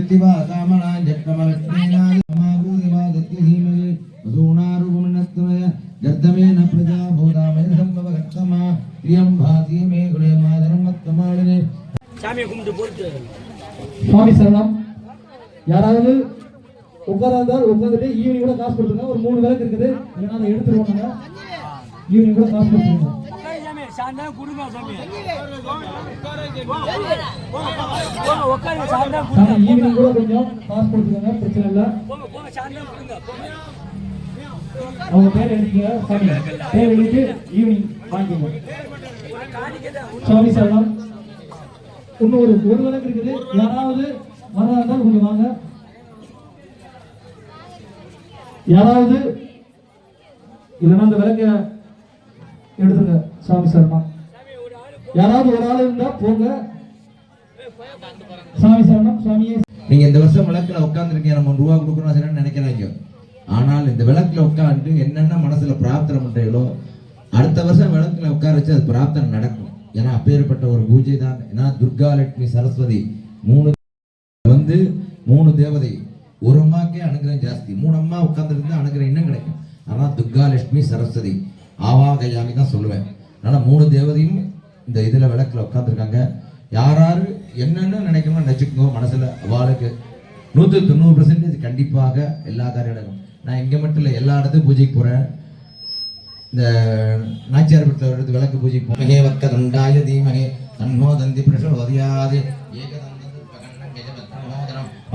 जयत्तिवा कामना जट्टमलक्ष्मीना समाभूतिवा दत्तिधीमहि वसूनारूपमनत्तमय जर्दमेन प्रजा भूतामय संभवगत्तमा प्रियं भाति मे गुणे मादरं मत्तमालिने சாமி கும்பிட்டு போட்டு சுவாமி சரணம். யாராவது உட்கார்ந்தால் உட்காந்துட்டு ஈவினிங் கூட காசு கொடுத்துங்க. ஒரு 3 விளக்கு இருக்குது, இல்லைன்னா அதை எடுத்துருவாங்க. ஈவினிங் கூட காசு கொடுத்துருங்க. ஈவினிங் கூட கொஞ்சம் காசு கொடுத்துக்கோங்க, பிரச்சனை இல்லை. அவங்க பேர் எழுதிங்க சாமி, பேர் எழுதிட்டு ஈவினிங் வாங்கிக்கோங்க. சுவாமி சரணம். இன்னும் ஒரு விளக்கு இருக்குது, யாராவது வரதா கொஞ்சம் வாங்க. யாராவது இல்லைன்னா அந்த விளக்க எடுத்துங்க. சுவாமி சரணம். யாராவது ஒரு ஆள் இருந்தா போங்க. சுவாமி சரணம். சுவாமியே, நீங்க இந்த வருஷம் விளக்குல உட்கார்ந்துருக்கீங்க, நம்ம ரூபா கொடுக்கணும் நினைக்கிறாங்க. ஆனால் இந்த விளக்குல உட்கார்ந்து என்னென்ன மனசுல பிரார்த்தனை பண்றீங்களோ அடுத்த வருஷம் விளக்குல உட்கார வச்சு அது பிரார்த்தனை நடக்கும். ஏன்னா அப்பேற்பட்ட ஒரு பூஜை தான். ஏன்னா துர்கா லட்சுமி சரஸ்வதி 3 தேவதை, ஒரு அம்மாக்கே அனுகிரகம் ஜாஸ்தி. 3 அம்மா உட்கார்ந்துருந்து அனுகிரகம் இன்னும் கிடைக்கும். ஆனால் துர்கா லட்சுமி சரஸ்வதி ஆவாகயாமி தான் சொல்லுவேன். அதனால 3 தேவதையும் இந்த இதுல விளக்குல உட்காந்துருக்காங்க. யாராரு என்னென்ன நினைக்கணும்னு நினைச்சுக்கோங்க மனசுல. அவளுக்கு 190% கண்டிப்பாக எல்லா காரியம் நடக்கும். நான் இங்க மட்டும் இல்லை, எல்லா இடத்துக்கும் பூஜைக்கு போறேன். இந்த நாச்சியார் வீட்டில் எடுத்து விளக்கு பூஜை மகே வக்க தண்டாய தீமகே தன்னோ தந்தி பிரசோதயாதே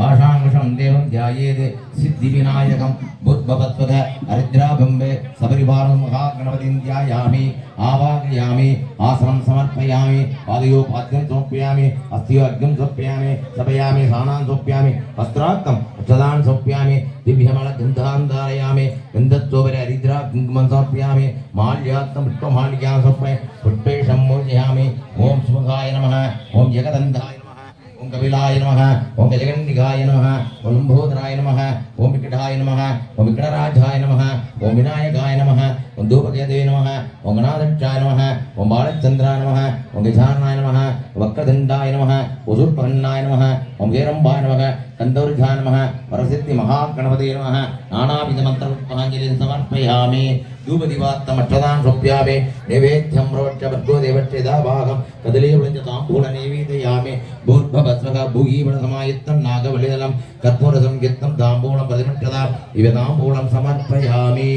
ஆஷாங்குஷம் தேவம் தியாயேதே சித்தி விநாயகம் புத்பவத்வத அரித்ராபம்பே சபரிவாரம் மகா கணபதிம் தியாயாமி ஆவாகயாமி ஆசனம் சமர்ப்பயாமி பாதயோபாத்யம் சமர்ப்பயாமி அஸ்தியோர்க்கம் சமர்ப்பயாமி சபயாமி சானான் சமர்ப்பயாமி வஸ்திரார்த்தம் அக்ஷதான் சமர்ப்பயாமி दिव्यमल गंधान् धारयामि गन्धत्वोपरि हरिद्रा कुङ्कुमं समर्पयामि माल्यात्तं पुष्पमालिकां समर्पयामि पुष्पे सम्मोचयामि ओम सुमुखाय नमः ओम जगदन्धाय नमः ओम कपिलाय नमः ओम गजगण्डिकाय नमः ओम लम्बोदराय नमः ओम विकटाय नमः ओम विकटराजाय नमः ओम विनायकाय नमः ओम धूपकेतवे नमः ओम गणाध्यक्षाय नमः ओम बालचन्द्राय नमः ओम गजाननाय नमः वक्रदण्डाय नमः उदुर्पन्नाय नमः ओम वीरम्बाय नमः कंदौर्घाय नमः वरसिद्धि महागणपतये नमः नानाविध मंत्रपुष्पाञ्जलिं समर्पयामि धूपदीपात्तमक्षदान् समर्पयामि नैवेद्यं प्रवच्य भर्गो देवस्य दाभागं कदलीवलञ्च ताम्बूलं नैवेदयामि भूर्भवस्वः भूयीवलसमायुक्तं नागवलिदलं कर्पूरसंयुक्तं ताम्बूलं प्रतिमक्षदाम् इव ताम्बूलं समर्पयामि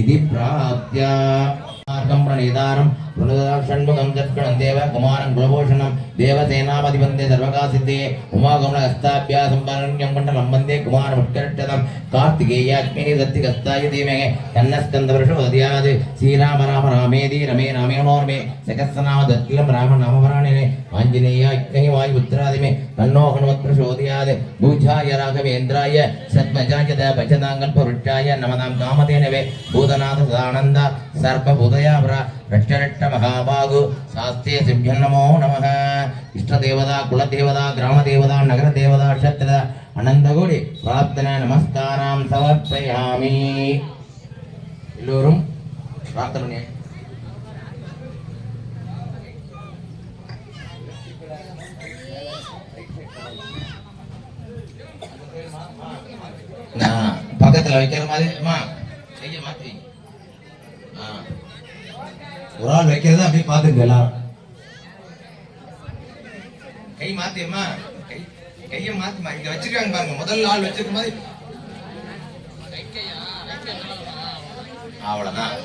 इति प्राप्य मार्गं प्रणेतारं प्रणुदाक्षण्मुखं चत्कणं देव कुमारं कुलभूषणं देवसेनापतिवन्दे सर्वकासिद्धे उमागमनहस्ताभ्यासं पारण्यं मण्डलं वन्दे कुमारमुत्कर्षदं कार्तिकेयाग्निः दत्तिकस्ताय धीमहि तन्नस्कन्दप्रचोदयात् श्रीराम राम रामेति रमे रामेणोर्मे सकस्रनाम दत्तिलं रामनामवराणिने आञ्जनेयाग्निः वायुपुत्रादिमे तन्नो हनुमत् प्रचोदयात् भूजाय राघवेन्द्राय सद्मजाय भजताङ्गल्पवृक्षाय नमतां कामधेनवे भूतनाथ सदानन्द सर्वभूतयावरा रक्षरट्ट महाभागु शास्त्रे सिभ्यं नमो नमः इष्टदेवता कुलदेवता ग्रामदेवता नगरदेवता क्षत्र अनन्तकोटि प्रार्थना नमस्कारां समर्पयामि एल्लोरुम प्रार्थने பக்கத்துல வைக்கிற மாதிரி அம்மா கையை மாத்தி ஒரு ஆள் வைக்கிறத அப்படியே பாத்துங்க எல்லாரும். கை மாத்தியம்மா, கையை மாத்திமா. இங்க வச்சிருக்காங்க பாருங்க, முதல் ஆள் வச்சிருக்க மாதிரி அவ்வளவுதான்.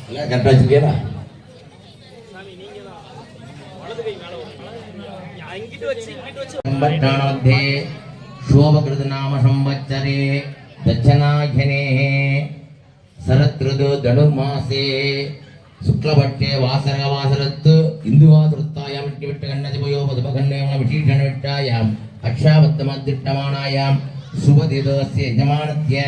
கரெக்டா வச்சிருக்கீங்களா? शोभकृत नाम संवत्सरे दक्षिणाघ्ने शरदृतु धनुर्मासे शुक्लपक्षे वासरवासरत् इंदुवासृत्तायां विट्टकन्नतिपयो मधुपकन्नेन विशीषणविट्टायां अक्षाबद्धमद्दिट्टमानायां शुभदिवसस्य यजमानस्य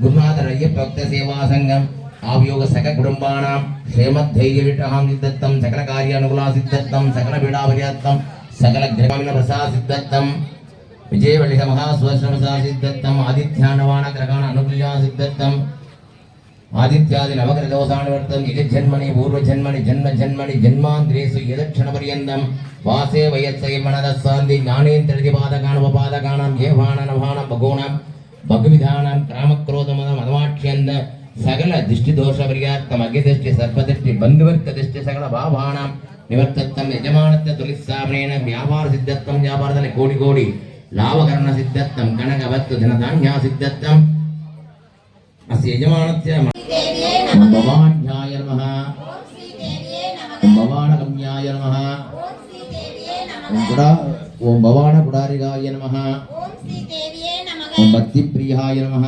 गुरुनाथरय्यभक्तसेवासङ्गम् आवियोग सकल कुटुंबानां क्षेमधैर्यविट्टहां सिद्धत्तं सकल कार्यानुकूला सिद्धत्तं सकल पीडापरिहत्तं सकल ग्रहामिन प्रसाद सिद्धत्तं विजयवल्लिक महास्वश्रम प्रसाद सिद्धत्तं आदित्यानवान ग्रहाण अनुकूल्या सिद्धत्तं आदित्यादि नवग्रहदोषानिवर्तं यजन्मनि पूर्वजन्मनि जन्मजन्मनि जन्मान्तरेषु यदक्षणपर्यन्तं वासे वयस्सैर्मनदस्सान्ति ज्ञानेन्द्रदिपादकानुपपादकानां येवाननभानां भगोणां भगविधानां क्रामक्रोधमदमदमाक्ष्यन्द सकल दिष्टिदोषपर्याप्तम् अग्निदृष्टि सर्पदृष्टि बन्धुवर्गदृष्टि सकल भावानां निवर्तत्तं यजमानत्व तुलिस्सावनेन व्यापारसिद्धत्वं व्यापारदले कोटि कोटि लाभकरणसिद्धत्वं कनकवत्तु धनधान्यासिद्धत्वम् अस्य यजमानस्य ओम भवान्याय नमः ओम भवानगम्याय नमः ओम भवान गुडारिगाय नमः ओम भक्तिप्रियाय नमः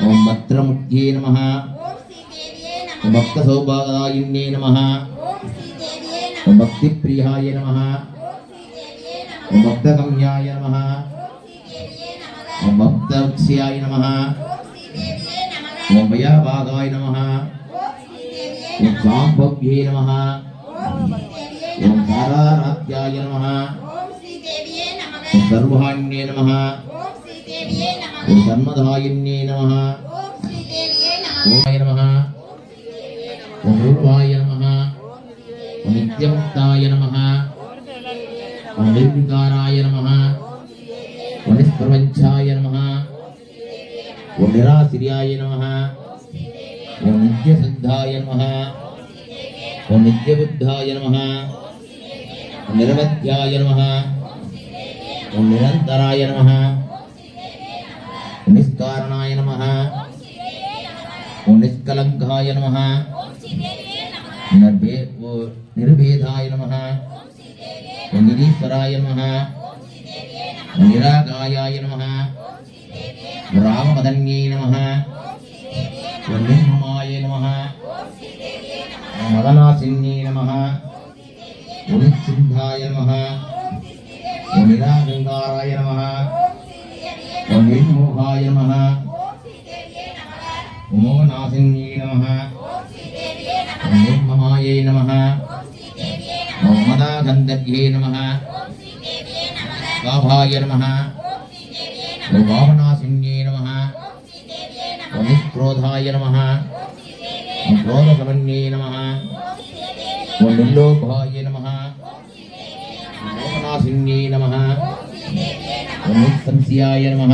ओम भद्रमुख्ये नमः ओम भक्तसौभागायिन्ये नमः ओम भक्तिप्रियाय नमः ओम भक्तगम्याय नमः ओम भक्तवत्स्याय नमः ओम भयाभागाय नमः ओम शाम्भव्ये नमः ओम तारारात्याय नमः ओम सर्वाण्ये नमः ओम सर्वदायिन्ये नमः ओम नमः ओम रूपाय नमः ओम नित्यमुक्ताय नमः ओम निर्विकाराय नमः ओम निष्प्रपञ्चाय नमः ओम निराश्रियाय नमः ओम नित्यसिद्धाय नमः ओम नित्यबुद्धाय नमः ओम निरवध्याय नमः ओम निरन्तराय नमः ओम निष्कारणाय नमः ओम निष्कलङ्काय नमः निर्भेदाय नमः ओम निरीश्वराय नमः ओम निरागायाय नमः रामपदन्ये नमः ओम निर्ममाय नमः ओम मदनासिन्ये नमः ओम निसिद्धाय नमः ओम निरागंगाराय नमः ओम निर्मोहाय नमः ओम मोहनासिन्ये नमः ओम निर्ममाय नमः ओम मदागन्धर्ये नमः काभाय नमः ओम भावनासिन्ये नमः ओम निष्क्रोधाय नमः ओम क्रोधसमन्ये नमः ओम निर्लोभाय नमः ओम मोहनासिन्ये नमः ओम निस्संशयाय नमः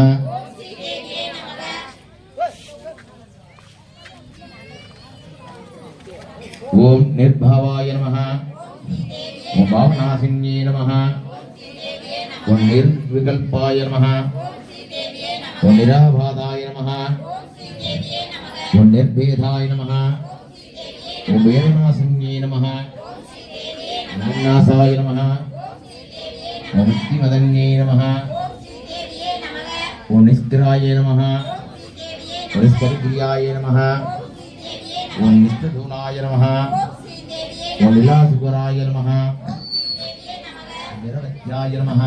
ओम निर्भावाय नमः ओम भावनासिन्ये नमः ओम निर्विकल्पाय नमः ओम निराबाधाय नमः ओम निर्भेदाय नमः ओम वेदनासिन्ये नमः ओम उल्लासाय नमः ओम मुक्तिमदन्ये नमः ओम निष्क्राय नमः ओम निष्परिक्रियाय नमः ओम निष्ठधूनाय नमः ओम लीलासुकराय नमः ओम निरवध्याय नमः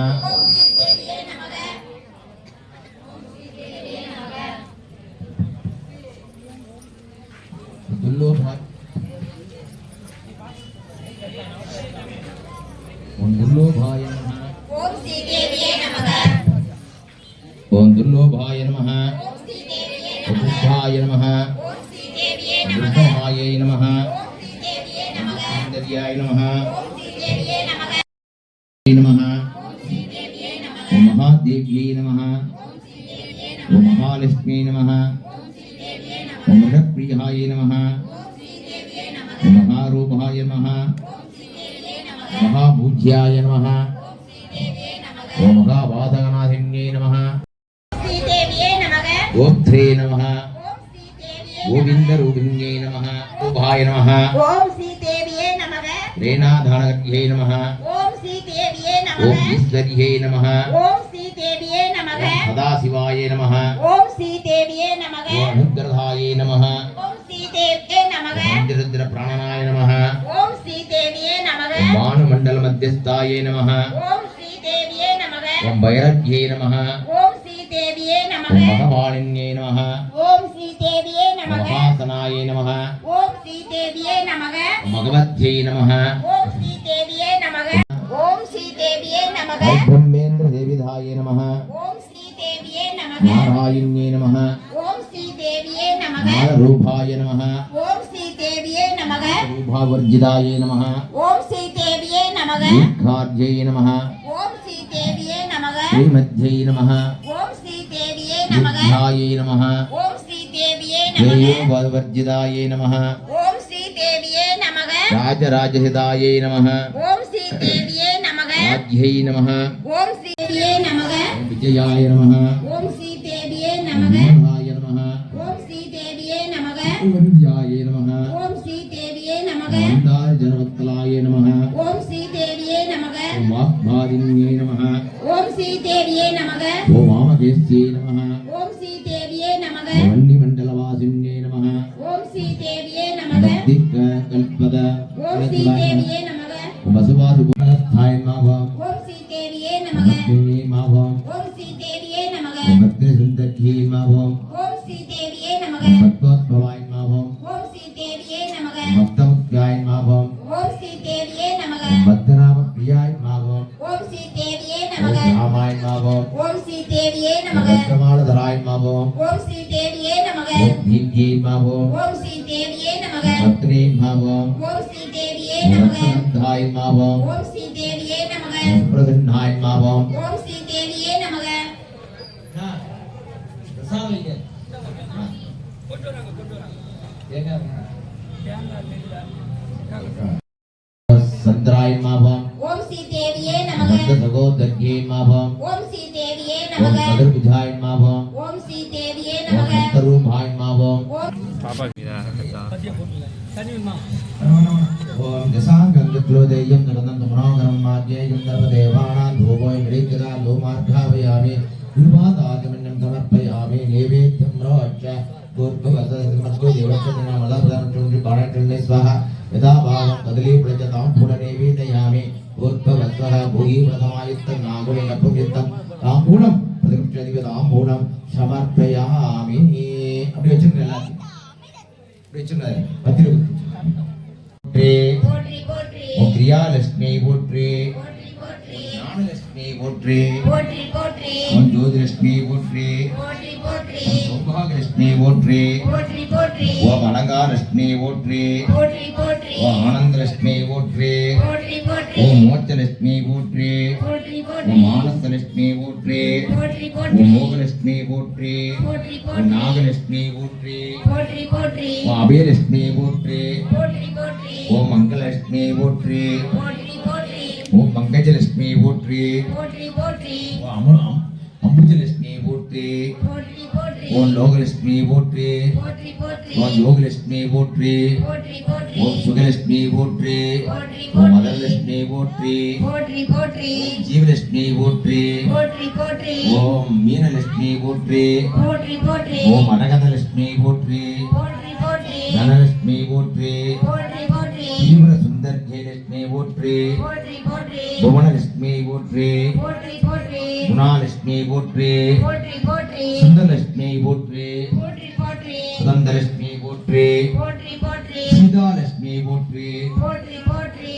दुर्लोभाय नमः ओम श्री देवी नमः ओम दुर्लोभाय नमः ओम बुद्धाय नमः ओम श्री देवी ओम नमः दुर्गमाय नमः ओम श्री देवी नमः ओम सुंदर्याय नमः ओम श्री देवी नमः नमः ओम श्री देवी नमः ओम महादेव्यै नमः ओम श्री देवी नमः ओम महालक्ष्मी नमः ओम श्री देवी नमः ओम मृगप्रियाय नमः ओम श्री देवी नमः ओम महारूपाय नमः ओम श्री देवी नमः ओम महापूज्याय नमः ओम श्री देवी नमः ओम महावादगणाधिन्ये नमः श्री देवी नमः ओम ध्रे नमः ओम श्री देवी गोविन्दरूपिण्ये नमः उभाय नमः ओम श्री देवी नमः रेणाधानगर्ये नमः ओम श्री देवी ओम नमः ईश्वर्ये नमः ओम श्री देवी नमः ओम सदाशिवाय नमः ओम श्री देवी नमः ओम अनुग्रहाय नमः ओम श्री देवी नमः ओम रुद्र प्राणनाय नमः ओम श्री देवी नमः ओम भानुमण्डल मध्यस्थाय नमः ओम श्री देवी नमः ओम भैरव्ये नमः ओम श्री देवी ओम नमः भगवानिन्ये नमः ओम श्री देवी ओम नमः महासनाय नमः ओम श्री देवी नमः ओम भगवत्यै नमः ओम श्री देवी नमः ओम श्री देवी नमः ओम ब्रह्मेन्द्र देविधाय नमः ओम श्री देवी नमः नारायण्ये नमः ओम श्री देवी नमः ரூபாய நமஹ ஓம் ஸ்ரீ தேவியே நமக ரூபாவர்ஜிதாய நமஹ ஓம் ஸ்ரீ தேவியே நமக தீர்க்கார்ஜை நமஹ ஓம் ஸ்ரீ தேவியே நமக ஸ்ரீமத்யை நமஹ ஓம் ஸ்ரீ தேவியே நமக யுத்தாயை நமஹ ஓம் ஸ்ரீ தேவியே நமக தேயோவர்ஜிதாய நமஹ ஓம் ஸ்ரீ தேவியே நமக ராஜராஜஹிதாயை நமஹ ஓம் ஸ்ரீ தேவியே நமக ராஜ்யை நமஹ ஓம் ஸ்ரீ தேவியே நமக விஜயாய நமஹ ஓம் ஸ்ரீ தேவியே நமக மோகாய நமஹ ஓம் ஸ்ரீ தேவியே நமக வன்யாய நமஹ ஓம் ஸ்ரீ தேவியே நமக மந்தார ஜனவத்கலாய நமஹ ஓம் ஸ்ரீ தேவியே நமக வாக்பாதின்யே நமஹ ஓம் ஸ்ரீ தேவியே நமக ஓம் வாமகேஸ்யை நமஹ ஓம் ஸ்ரீ தேவியே நமக வன்னிமண்டலவாசின்யே நமஹ ஓம் ஸ்ரீ தேவியே நமக பக்திக்க கல்பத ஓம் ஸ்ரீ தேவியே நமக வசுவாசுபலஸ்தாய மாவம் ஓம் ஸ்ரீ தேவியே நமக பக்தினே மாவம் ஓம் ஸ்ரீ தேவியே நமக பக்தி சுந்தர்கி மாவம் ஓம் ஸ்ரீ தேவியே நமக பக்தோத்பவாய மாவம் ஓம் ஸ்ரீ தேவியே நமக பக்தமுக்யாய மாவம் ஓம் ஸ்ரீ தேவியே நமக பக்தநாம பிரியாய மாவம் ஓம் ஸ்ரீ தேவியே நமக ராமாய மாவம் ஓம் ஸ்ரீ தேவியே நமக பிரமாணதராய மாவம் ஓம் ஸ்ரீ தேவியே நமக தீப்தியை மாவம் ஓம் ஸ்ரீ தேவியே நமக பக்தினே மாவம் ஓம் ஸ்ரீ தேவியே நமக ரத்னந்தாய மாவம் ஓம் ஸ்ரீ தேவியே நமக பிரசன்னாய மாவம் ஓம் ஸ்ரீ தேவியே நமக சந்திராய மாவம் ஓம் ஸ்ரீ தேவியே நமக பக்த சகோதர்யே மாவம் ஓம் ஸ்ரீ தேவியே ஓம் நமக சதுர்புஜாய மாவம் ஓம் ஸ்ரீ தேவியே ஓம் நமக சப்தரூபாய மாவம் ஓம் ஓம் தசாங்கங்கக்லோதேயம் நரதந்த மனோகரம் மாத்யேயம் தர்வதேவானாம் தூபோய் மிரேஜதா லோமார்காவயாமி விவாதாகமன்யம் சமர்ப்பயாமி நைவேத்யம் ரோச்ச பூர்வவசமஸ்கோ தேவச்சதினாமலபதனச்சுண்டி பாணட்டுண்ணே ஸ்வஹ யதா பாவம் கதலீ பிரஜதாம் புனநைவேதயாமி பூர்வவஸ்வஹ பூயி பிரதமாயுக்தம் நாகுலே நப்புயுக்தம் தாம்பூலம் பிரதிமுச்சதிக தாம்பூலம் சமர்ப்பயாமி அப்படி வச்சுருங்க எல்லாத்தையும் அப்படி வச்சுருங்க பத்திரி போற்றி போற்றி ஓம் பிரியாலட்சுமி போற்றி போற்றி போற்றி ஞானலட்சுமி போற்றி போற்றி போற்றி ஓம் ஜோதிலட்சுமி போற்றி போற்றி போற்றி சௌபாகியலட்சுமி போற்றி போற்றி போற்றி ஓம் அலங்காரலட்சுமி போற்றி போற்றி போற்றி ஓம் ஆனந்தலட்சுமி போற்றி போற்றி போற்றி ஓம் மோட்சலட்சுமி போற்றி போற்றி ஓம் போற்றி மானசலட்சுமி போற்றி போற்றி ஓம் போற்றி மோகலட்சுமி போற்றி போற்றி ஓம் போற்றி நாகலட்சுமி போற்றி போற்றி போற்றி ஓம் அபயலட்சுமி போற்றி போற்றி போற்றி ஓம் மங்களலட்சுமி போற்றி போற்றி போற்றி ஓம் பங்கஜலட்சுமி போற்றி போற்றி போற்றி ஓம் அம்புஜலட்சுமி போற்றி போற்றி போற்றி ஓம் லோகலட்சுமி போற்றி போற்றி போற்றி ஓம் யோகலட்சுமி போற்றி போற்றி போற்றி ஓம் சுகலட்சுமி போற்றி போற்றி ஓம் மதலட்சுமி போற்றி போற்றி போற்றி ஜீவலட்சுமி போற்றி போற்றி போற்றி ஓம் மீனலட்சுமி போற்றி போற்றி போற்றி ஓம் அனகதலட்சுமி போற்றி போற்றி போற்றி தனலட்சுமி போற்றி போற்றி போற்றி தீவிர சுந்தர் ஜெயலட்சுமி போற்றி போற்றி போற்றி புவனலட்சுமி போற்றி போற்றி போற்றி குணாலட்சுமி போற்றி போற்றி போற்றி சுந்தரலட்சுமி போற்றி போற்றி போற்றி சுதந்தரலட்சுமி போற்றி போற்றி போற்றி சீதாலட்சுமி போற்றி போற்றி போற்றி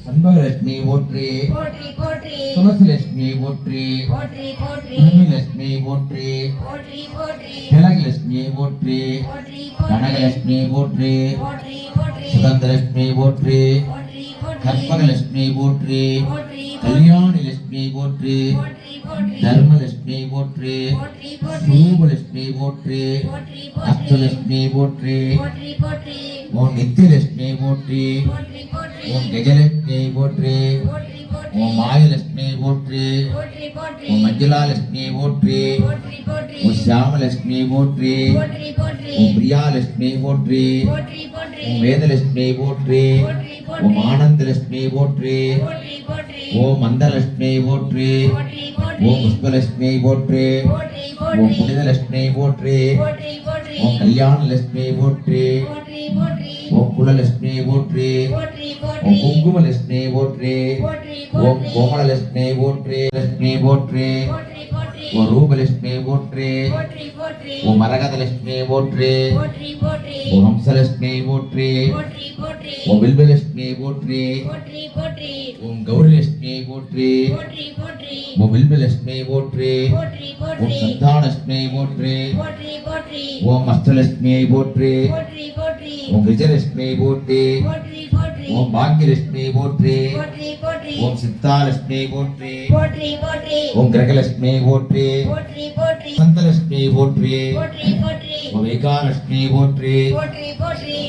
சண்பகலட்சுமி போற்றி போற்றி போற்றி துளசிலட்சுமி போற்றி போற்றி போற்றி பூமிலட்சுமி போற்றி போற்றி போற்றி திலகலட்சுமி போற்றி போற்றி கனகலட்சுமி போற்றி போற்றி போற்றி சுதந்தரலட்சுமி போற்றி போற்றி போற்றி கற்பகலட்சுமி போற்றி போற்றி கல்யாணி லட்சுமி போற்றி போற்றி போற்றி தர்மலட்சுமி போற்றி போற்றி போற்றி ரூபலட்சுமி போற்றி போற்றி அஷ்டலட்சுமி போற்றி போற்றி போற்றி ஓம் நித்தியலட்சுமி போற்றி போற்றி போற்றி ஓம் கஜலட்சுமி போற்றி போற்றி போற்றி ஓம் மாயலட்சுமி போற்றி போற்றி போற்றி ஓம் மஞ்சளாலட்சுமி போற்றி போற்றி போற்றி ஓம் சியாமலட்சுமி போற்றி போற்றி போற்றி ஓம் பிரியாலட்சுமி போற்றி போற்றி போற்றி ஓம் வேதலட்சுமி போற்றி போற்றி ஓம் போற்றி ஆனந்தலட்சுமி போற்றி போற்றி போற்றி ஓம் மந்தலட்சுமி போற்றி போற்றி போற்றி ஓம் புஷ்பலட்சுமி போற்றி போற்றி ஓம் போற்றி புனிதலட்சுமி போற்றி போற்றி போற்றி ஓம் கல்யாணலட்சுமி போற்றி போற்றி போற்றி ஓம் குலலட்சுமி போற்றி போற்றி ஓம் போற்றி குங்குமலட்சுமி போற்றி போற்றி ஓம் போற்றி கோமலலட்சுமி போற்றி லட்சுமி போற்றி போற்றி போற்றி ஓம் ரூபலட்சுமி போற்றி போற்றி போற்றி ஓம் மரகதலட்சுமி போற்றி போற்றி போற்றி ஓம் ஹம்சலட்சுமி போற்றி போற்றி போற்றி ஓம் வில்வலட்சுமி போற்றி போற்றி போற்றி ஓம் கௌரிலட்சுமி போற்றி போற்றி போற்றி ஓம் வில்வலட்சுமி போற்றி போற்றி ஓம் போற்றி சந்தானலட்சுமி போற்றி போற்றி போற்றி ஓம் அஷ்டலட்சுமி போற்றி போற்றி போற்றி ஓம் விஜயலட்சுமி போற்றி போற்றி போற்றி ஓம் பாக்கியலட்சுமி போற்றி போற்றி போற்றி ஓம் சித்தாலட்சுமி போற்றி போற்றி போற்றி ஓம் கிரகலட்சுமி போற்றி போற்றி போற்றி சந்தலட்சுமி போற்றி போற்றி போற்றி ஓம் ஏகாலட்சுமி போற்றி போற்றி போற்றி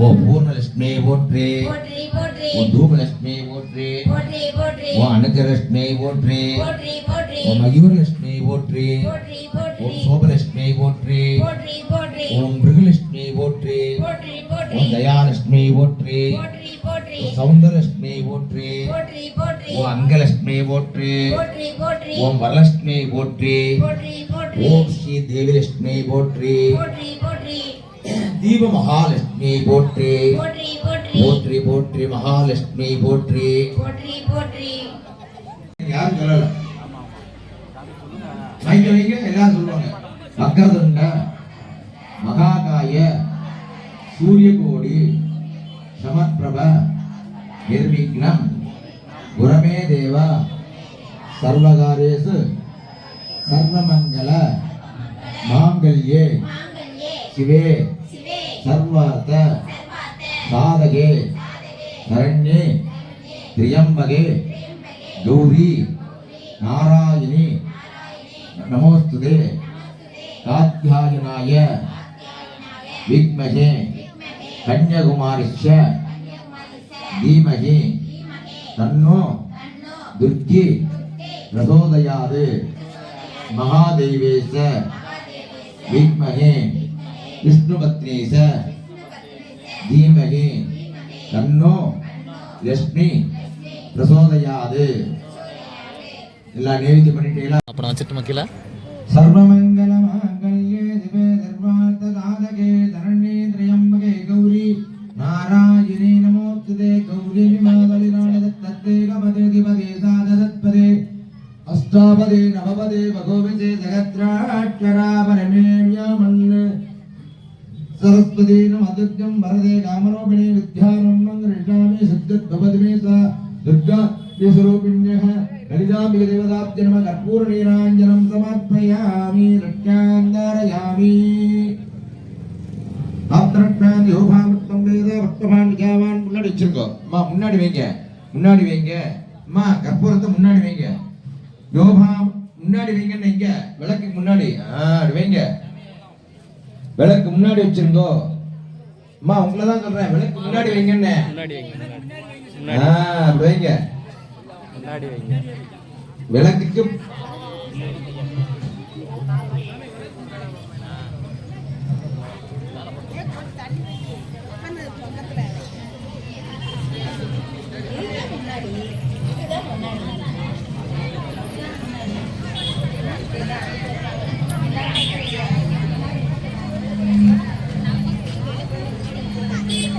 ஓம் பூர்ணலட்சுமி போற்றி போற்றி போற்றி ஓம் தூபலட்சுமி போற்றி போற்றி போற்றி ஓம் அனுகரலட்சுமி போற்றி போற்றி போற்றி ஓம் மயூரலட்சுமி போற்றி போற்றி போற்றி ஓம் சோபலட்சுமி போற்றி போற்றி போற்றி ஓம் மிருகலட்சுமி போற்றி போற்றி போற்றி ஓம் தயாலட்சுமி போற்றி போற்றி போற்றி ஓம் சௌந்தரலட்சுமி போற்றி போற்றி போற்றி ஓம் அங்கலட்சுமி போற்றி போற்றி போற்றி ஓம் வரலட்சுமி போற்றி போற்றி போற்றி ஓம் ஸ்ரீ தேவிலட்சுமி போற்றி போற்றி போற்றி தீப மகாலட்சுமி போற்றி போற்றி போற்றி போற்றி போற்றி மகாலட்சுமி போற்றி போற்றி போற்றி யாரும் சொல்லல மைக்க வைங்க எல்லாரும் சொல்லுவாங்க வக்ரதுண்ட மகாகாய சூரியகோடி சமப்பிரப நிர்விக்னம் குரமே தேவ சர்வகாரேசு சர்வமங்கல மாங்கல்யே மாங்கல்யே சிவே சிவே சர்வார்த்த சர்வார்த்த சாதகே சரண்யே திரியம்பகே கௌரி நாராயணி நமோஸ்துதே காத்யாயனாய விக்மஹே கன்யகுமாரிச்ச தீமஹி தன்னோ துர்க்கி பிரசோதயாது மகாதேவேச விக்மஹே விஷ்ணுபத்னீச தீமஹி தன்னோ லட்சுமி பிரசோதயாது எல்லாம் நேவித்தி பண்ணிட்டீங்களா? அப்புறம் வச்சுட்டு மக்களா சர்வமங்கல மாங்கல்யே திவே சர்வார்த்த சாதகே சரண்யே திரியம்பகே கௌரி நாராயணி நமோஸ்துதே கௌரி விமாதலிராணி தத்தே கபதே திபதே சாததத்பதே அஷ்டாபதே நவபதே பகோவிதே சகத்ராட்சரா பரமேண்யமன் सरस्वती नमद्यं वरदे कामरूपिणी विद्यारम्भं गृह्णामि सिद्धिर् भवति मे सा दुर्गा स्वरूपिण्यः ललिताम्बिके देवताभ्यै नमः कर्पूरनीराञ्जनं समर्पयामि रक्षान्धारयामि ஆப்தரட்டான் யோகாமிருத்தம் வேத வர்த்தமான் விஜயவான் முன்னாடி வச்சிருக்கோ அம்மா முன்னாடி வைங்க அம்மா கற்பூரத்தை முன்னாடி வைங்க யோகா முன்னாடி வைங்கன்னு இங்க விளக்கு முன்னாடி அப்படி வைங்க விளக்கு முன்னாடி வச்சிருங்கோ அம்மா உங்களை தான் சொல்றேன் விளக்கு முன்னாடி வைங்கன்னு அப்படி வைங்க விளக்குக்கு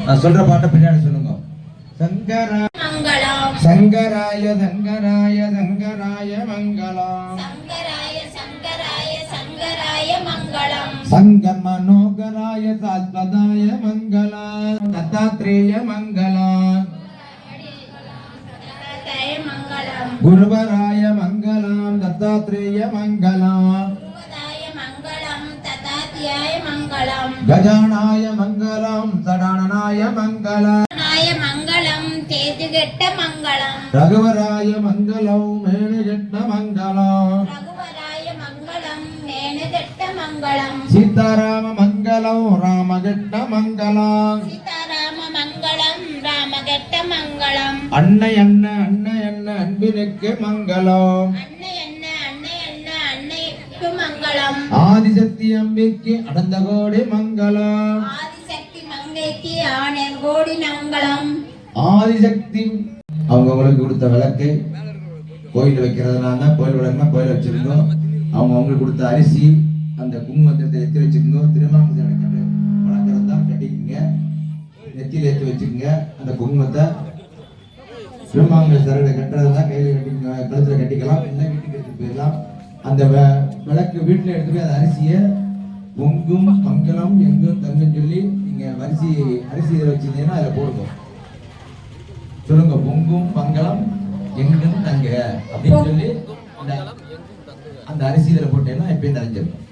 நான் சொல்ற பாட்டை பின்னாடி சொல்லுங்க. சங்கரா மங்களம் சங்கராய சங்கராய சங்கராய மங்களம் சங்கராய சங்கராய சங்கராய மங்களம் சங்கம் மனோகராய சாஸ்வதாய மங்களம் தத்தாத்ரேய மங்களம் தத்தாத்ரேய மங்களம் குருவராய மங்களம் தத்தாத்ரேய மங்களம் குருவதாய மங்களம் தத்தாத்யாய மங்களம் கஜானாய மங்களம் சடானனாய மங்களம் நாய மங்களம் தேஜுகெட்ட மங்களம் ரகுவராய மங்களம் மேனுகெட்ட மங்களம் ரகுவராய மங்களம் மேனுகெட்ட மங்களம் சீதாராம மங்களம் ராமகெட்ட மங்களம் சீதாராம மங்களம் ராமகெட்ட மங்களம் அன்னை அன்பினுக்கு மங்களம் அன்னை என்ன அன்னைக்கு மங்களம் ஆதிசக்தி அம்பிக்கு அடந்த கோடி மங்களம் ஆதிசக்தி மங்கைக்கு ஆனர் கோடி மங்களம் ஆதிசக்தி அவங்களுக்கு கொடுத்த விளக்கு கோயில் வைக்கிறதுனால கோயில் விளக்குனா கோயில் வச்சிருந்தோம். அவங்களுக்கு கொடுத்த அரிசி அந்த குங்குமத்தை எத்தி வச்சிருந்தோம். திருமாமூர்த்தி நடக்கிறது வளர்க்கறது தான் கட்டிக்குங்க, நெத்தியில் ஏற்றி வச்சுக்கோங்க. அந்த குங்குமத்தை திருமாங்கல் சரடை கட்டுறது தான் கையில் கட்டிக்கோங்க, கழுத்தில் கட்டிக்கலாம், இல்லை வீட்டுக்கு எடுத்துட்டு போயிடலாம். அந்த விளக்கு வீட்டுல எடுத்து போய் அந்த அரிசியை பொங்கும் மங்களம் எங்கும் தங்குன்னு சொல்லி நீங்க அரிசி இதில் வச்சிருந்தீங்கன்னா அதில் போடுங்க. சொல்லுங்க, பொங்கும் மங்களம் எங்கும் தங்க அப்படின்னு சொல்லி அந்த அரிசி இதில் போட்டேன்னா எப்பயும் நிறைஞ்சிருக்கும்.